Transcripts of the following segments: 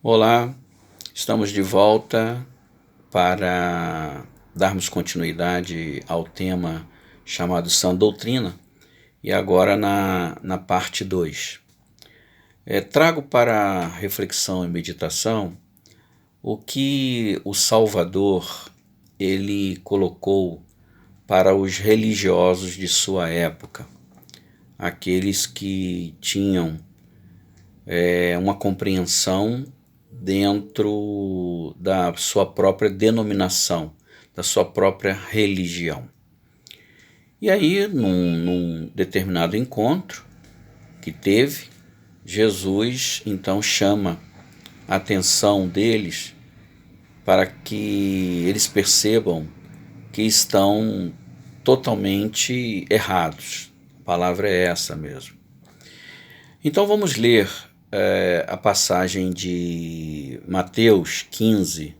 Olá, estamos de volta para darmos continuidade ao tema chamado Sã Doutrina e agora na parte 2. Trago para reflexão e meditação o que o Salvador ele colocou para os religiosos de sua época, aqueles que tinham uma compreensão dentro da sua própria denominação, da sua própria religião. E aí, num determinado encontro que teve, Jesus então chama a atenção deles para que eles percebam que estão totalmente errados. A palavra é essa mesmo. Então vamos ler a passagem de Mateus 15,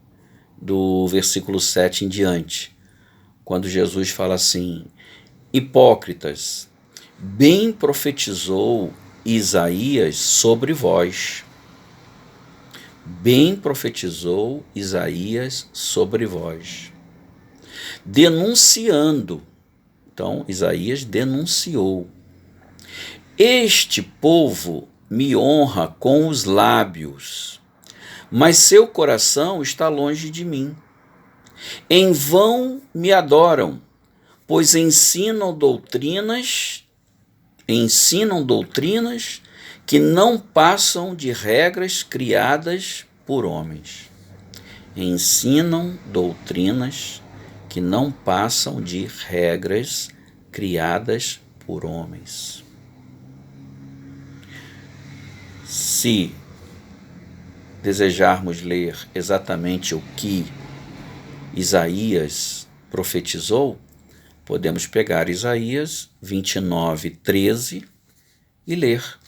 do versículo 7 em diante, quando Jesus fala assim: hipócritas, bem profetizou Isaías sobre vós. Bem profetizou Isaías sobre vós, denunciando. Então, Isaías denunciou: este povo me honra com os lábios, mas seu coração está longe de mim. Em vão me adoram, pois ensinam doutrinas que não passam de regras criadas por homens. Ensinam doutrinas que não passam de regras criadas por homens. Se desejarmos ler exatamente o que Isaías profetizou, podemos pegar Isaías 29, 13 e ler.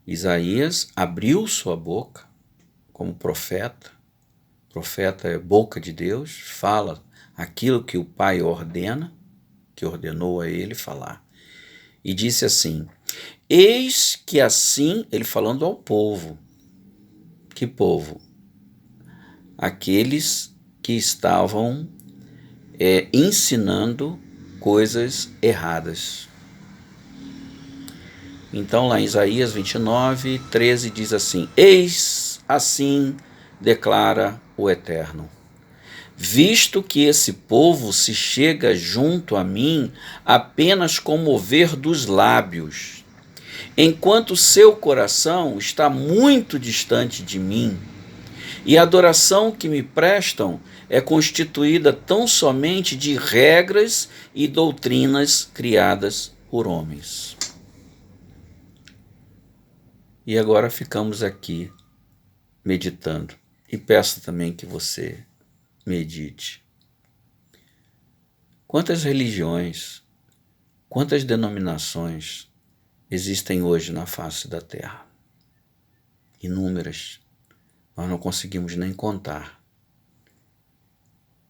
Isaías abriu sua boca como profeta. Profeta é boca de Deus, fala aquilo que o Pai ordena, que ordenou a ele falar. E disse assim: eis que assim, ele falando ao povo. Que povo? Aqueles que estavam ensinando coisas erradas. Então lá em Isaías 29, 13 diz assim: eis assim declara o Eterno, visto que esse povo se chega junto a mim apenas com mover dos lábios, enquanto seu coração está muito distante de mim, e a adoração que me prestam é constituída tão somente de regras e doutrinas criadas por homens. E agora ficamos aqui meditando, e peço também que você medite. Quantas religiões, quantas denominações existem hoje na face da Terra? Inúmeras, nós não conseguimos nem contar.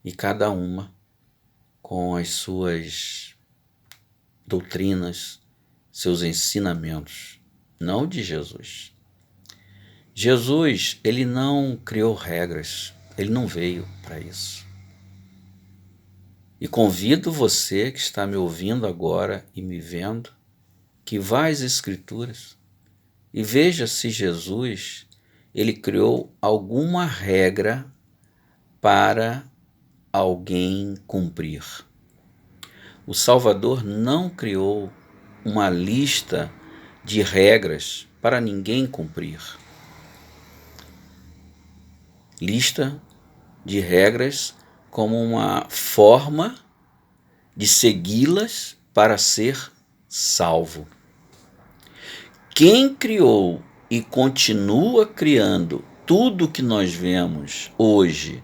E cada uma com as suas doutrinas, seus ensinamentos, não de Jesus. Jesus, ele não criou regras, ele não veio para isso. E convido você que está me ouvindo agora e me vendo, que vá às Escrituras e veja se Jesus, ele criou alguma regra para alguém cumprir. O Salvador não criou uma lista de regras para ninguém cumprir. Lista de regras como uma forma de segui-las para ser salvo. Quem criou e continua criando tudo que nós vemos hoje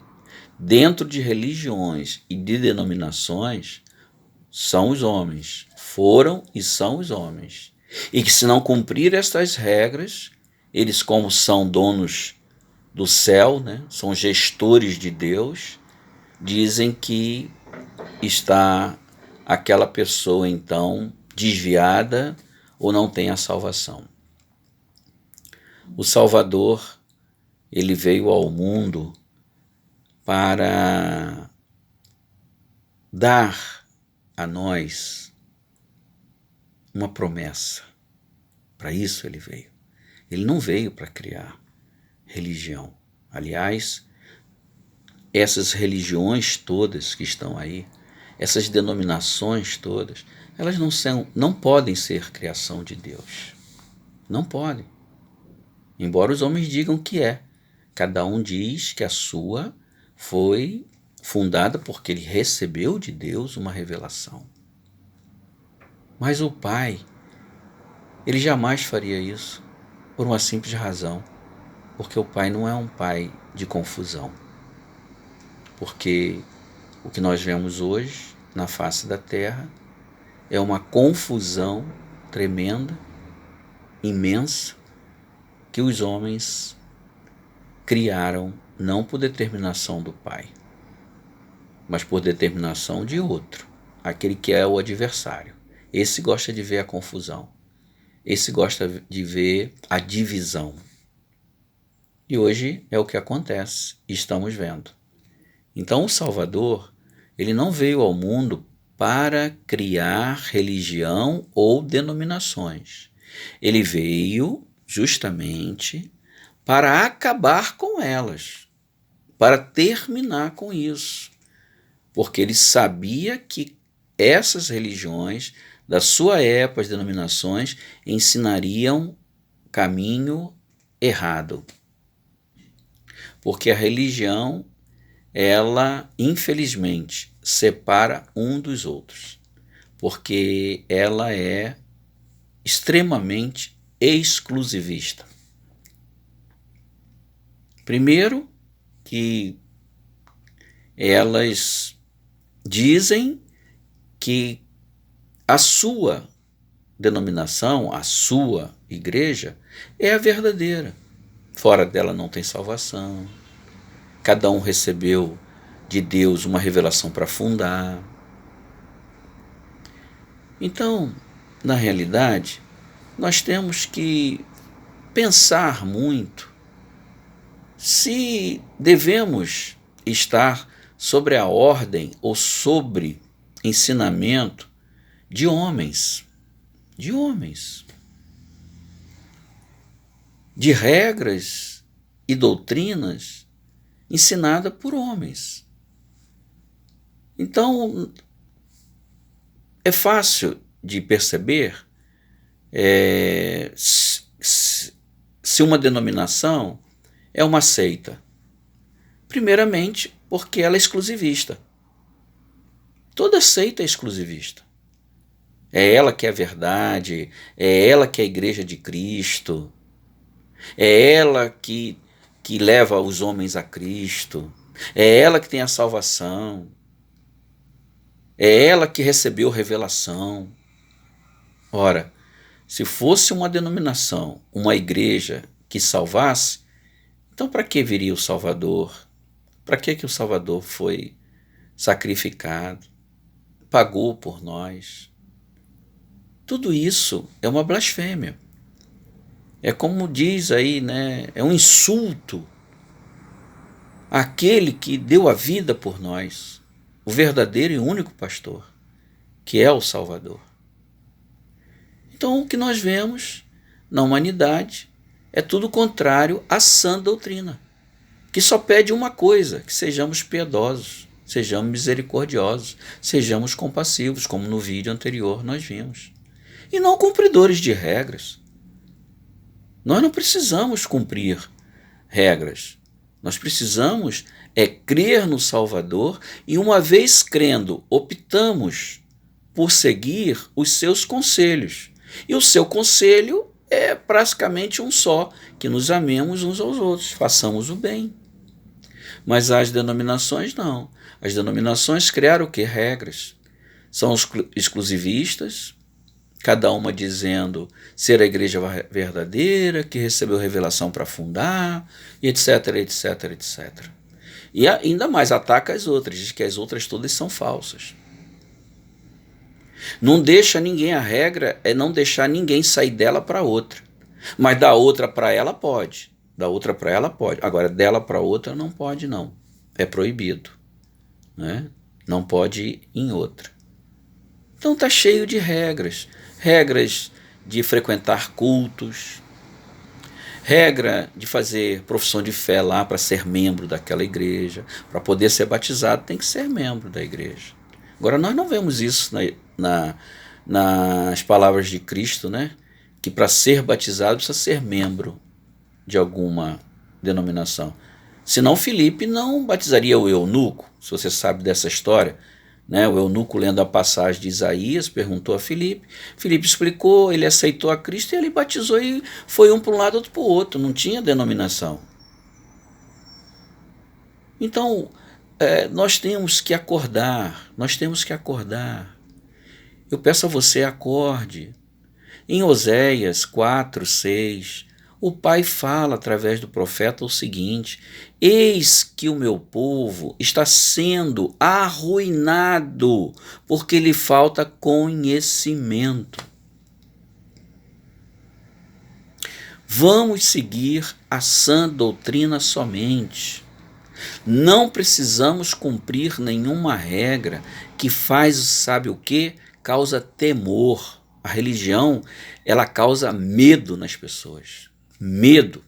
dentro de religiões e de denominações são os homens, foram e são os homens. E que se não cumprir estas regras, eles, como são donos do céu, né, são gestores de Deus, dizem que está aquela pessoa então desviada ou não tem a salvação. O Salvador, ele veio ao mundo para dar a nós uma promessa. Para isso ele veio. Ele não veio para criar religião. Aliás, essas religiões todas que estão aí, essas denominações todas, elas não podem ser criação de Deus. Não podem. Embora os homens digam que é. Cada um diz que a sua foi fundada porque ele recebeu de Deus uma revelação. Mas o Pai, ele jamais faria isso, por uma simples razão, porque o Pai não é um Pai de confusão. Porque o que nós vemos hoje na face da terra é uma confusão tremenda, imensa, que os homens criaram não por determinação do Pai, mas por determinação de outro, aquele que é o adversário. Esse gosta de ver a confusão, esse gosta de ver a divisão. E hoje é o que acontece, estamos vendo. Então o Salvador, ele não veio ao mundo para criar religião ou denominações. Ele veio justamente para acabar com elas, para terminar com isso. Porque ele sabia que essas religiões, da sua época, as denominações, ensinariam caminho errado. Porque a religião, ela, infelizmente, separa um dos outros, porque ela é extremamente exclusivista. Primeiro, que elas dizem que a sua denominação, a sua igreja, é a verdadeira. Fora dela não tem salvação. Cada um recebeu de Deus uma revelação para fundar. Então, na realidade, nós temos que pensar muito se devemos estar sobre a ordem ou sobre ensinamento de homens, de regras e doutrinas ensinadas por homens. Então, é fácil de perceber se uma denominação é uma seita. Primeiramente, porque ela é exclusivista. Toda seita é exclusivista. É ela que é a verdade, é ela que é a igreja de Cristo, é ela que leva os homens a Cristo, é ela que tem a salvação, é ela que recebeu revelação. Ora, se fosse uma denominação, uma igreja que salvasse, então para que viria o Salvador? Para que o Salvador foi sacrificado, pagou por nós? Tudo isso é uma blasfêmia. É como diz aí, né? É um insulto àquele que deu a vida por nós, o verdadeiro e único pastor, que é o Salvador. Então o que nós vemos na humanidade é tudo contrário à sã doutrina, que só pede uma coisa, que sejamos piedosos, sejamos misericordiosos, sejamos compassivos, como no vídeo anterior nós vimos. E não cumpridores de regras. Nós não precisamos cumprir regras. Nós precisamos crer no Salvador e, uma vez crendo, optamos por seguir os seus conselhos. E o seu conselho é praticamente um só, que nos amemos uns aos outros, façamos o bem. Mas as denominações não. As denominações criaram o quê? Regras. São exclusivistas, cada uma dizendo ser a igreja verdadeira, que recebeu revelação para fundar, e etc, etc, etc. E ainda mais ataca as outras, diz que as outras todas são falsas. Não deixa ninguém, a regra é não deixar ninguém sair dela para outra. Mas da outra para ela pode. Da outra para ela pode. Agora, dela para outra não pode, não. É proibido. Né? Não pode ir em outra. Então está cheio de regras. Regras de frequentar cultos. Regra de fazer profissão de fé lá para ser membro daquela igreja. Para poder ser batizado tem que ser membro da igreja. Agora nós não vemos isso nas palavras de Cristo, né? Que para ser batizado precisa ser membro de alguma denominação. Senão Filipe não batizaria o eunuco, se você sabe dessa história. Né? O eunuco, lendo a passagem de Isaías, perguntou a Filipe. Filipe explicou, ele aceitou a Cristo e ele batizou e foi um para um lado, outro para o outro. Não tinha denominação. Então, nós temos que acordar. Eu peço a você, acorde. Em Oséias 4, 6, o Pai fala através do profeta o seguinte: eis que o meu povo está sendo arruinado, porque lhe falta conhecimento. Vamos seguir a sã doutrina somente. Não precisamos cumprir nenhuma regra que faz, sabe o quê? Causa temor. A religião, ela causa medo nas pessoas. Medo.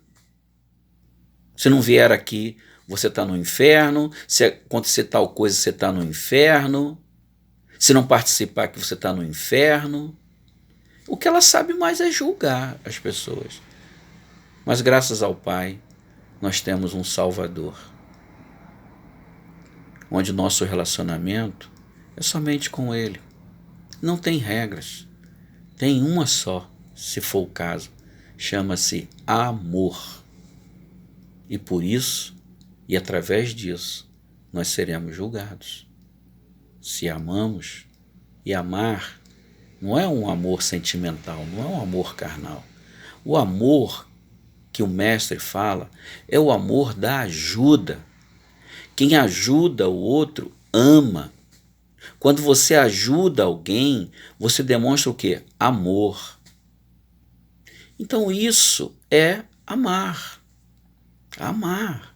Se não vier aqui, você está no inferno. Se acontecer tal coisa, você está no inferno. Se não participar aqui, você está no inferno. O que ela sabe mais é julgar as pessoas. Mas graças ao Pai, nós temos um Salvador, onde nosso relacionamento é somente com Ele. Não tem regras. Tem uma só, se for o caso. Chama-se amor. E por isso, e através disso, nós seremos julgados. Se amamos, e amar não é um amor sentimental, não é um amor carnal. O amor que o mestre fala é o amor da ajuda. Quem ajuda o outro ama. Quando você ajuda alguém, você demonstra o quê? Amor. Então isso é amar. Amar.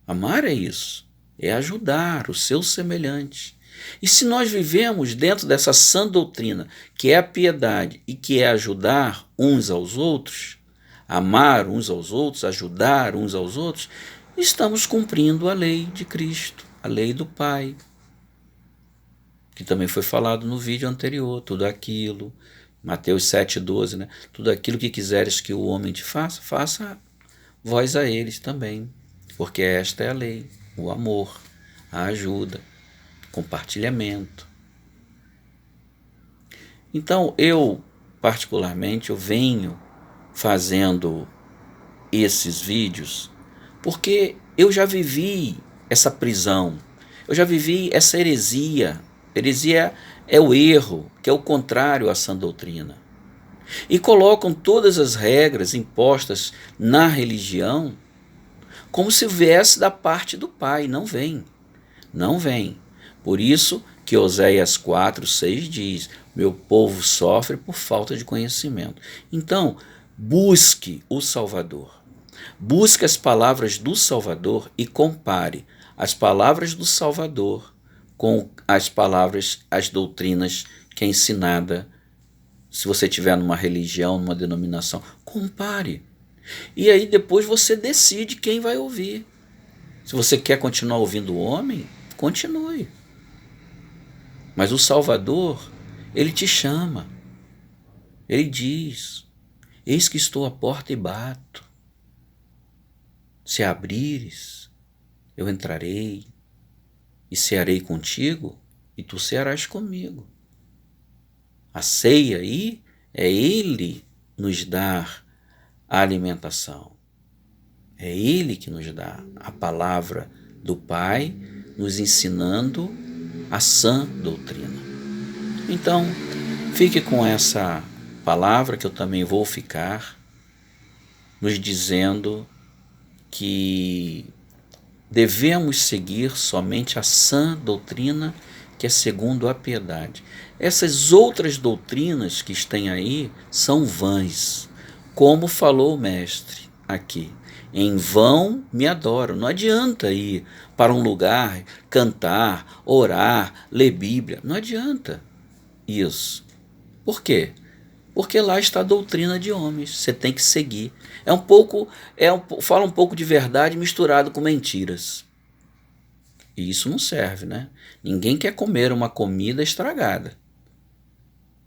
Amar é isso. É ajudar o seu semelhante. E se nós vivemos dentro dessa sã doutrina, que é a piedade e que é ajudar uns aos outros, amar uns aos outros, ajudar uns aos outros, estamos cumprindo a lei de Cristo, a lei do Pai, que também foi falado no vídeo anterior, tudo aquilo, Mateus 7,12, né? Tudo aquilo que quiseres que o homem te faça, faça vós a eles também, porque esta é a lei, o amor, a ajuda, compartilhamento. Então, eu, particularmente, eu venho fazendo esses vídeos porque eu já vivi essa prisão, eu já vivi essa heresia. Heresia é o erro, que é o contrário à sã doutrina. E colocam todas as regras impostas na religião como se viesse da parte do Pai. Não vem. Não vem. Por isso que Oséias 4, 6 diz: meu povo sofre por falta de conhecimento. Então, busque o Salvador. Busque as palavras do Salvador e compare as palavras do Salvador com as palavras, as doutrinas que é ensinada. Se você estiver numa religião, numa denominação, compare. E aí depois você decide quem vai ouvir. Se você quer continuar ouvindo o homem, continue. Mas o Salvador, ele te chama. Ele diz: eis que estou à porta e bato. Se abrires, eu entrarei e cearei contigo e tu cearás comigo. A ceia aí é Ele nos dar a alimentação. É Ele que nos dá a palavra do Pai, nos ensinando a sã doutrina. Então, fique com essa palavra que eu também vou ficar, nos dizendo que devemos seguir somente a sã doutrina, que é segundo a piedade. Essas outras doutrinas que estão aí são vãs, como falou o mestre aqui. Em vão me adoram. Não adianta ir para um lugar, cantar, orar, ler Bíblia. Não adianta isso. Por quê? Porque lá está a doutrina de homens. Você tem que seguir. Fala um pouco de verdade misturado com mentiras. E isso não serve, né? Ninguém quer comer uma comida estragada.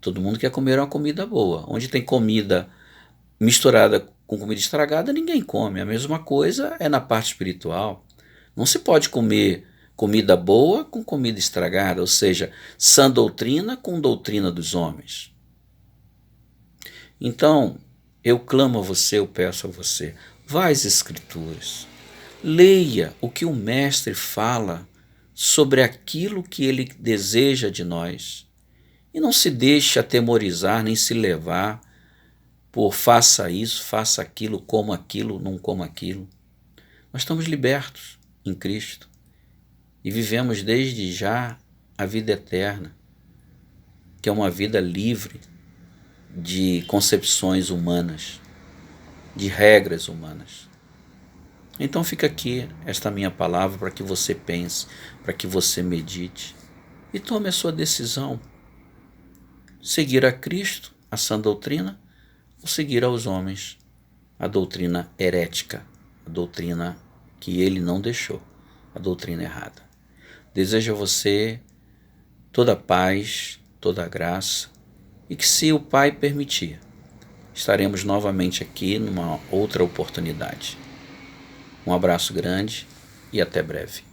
Todo mundo quer comer uma comida boa. Onde tem comida misturada com comida estragada, ninguém come. A mesma coisa é na parte espiritual. Não se pode comer comida boa com comida estragada, ou seja, sã doutrina com doutrina dos homens. Então, eu clamo a você, eu peço a você, vá às Escrituras, leia o que o Mestre fala sobre aquilo que ele deseja de nós e não se deixe atemorizar nem se levar por faça isso, faça aquilo, não coma aquilo. Nós estamos libertos em Cristo e vivemos desde já a vida eterna, que é uma vida livre de concepções humanas, de regras humanas. Então fica aqui esta minha palavra para que você pense, para que você medite e tome a sua decisão. Seguir a Cristo, a sã doutrina, ou seguir aos homens a doutrina herética, a doutrina que ele não deixou, a doutrina errada. Desejo a você toda a paz, toda a graça, e que, se o Pai permitir, estaremos novamente aqui numa outra oportunidade. Um abraço grande e até breve.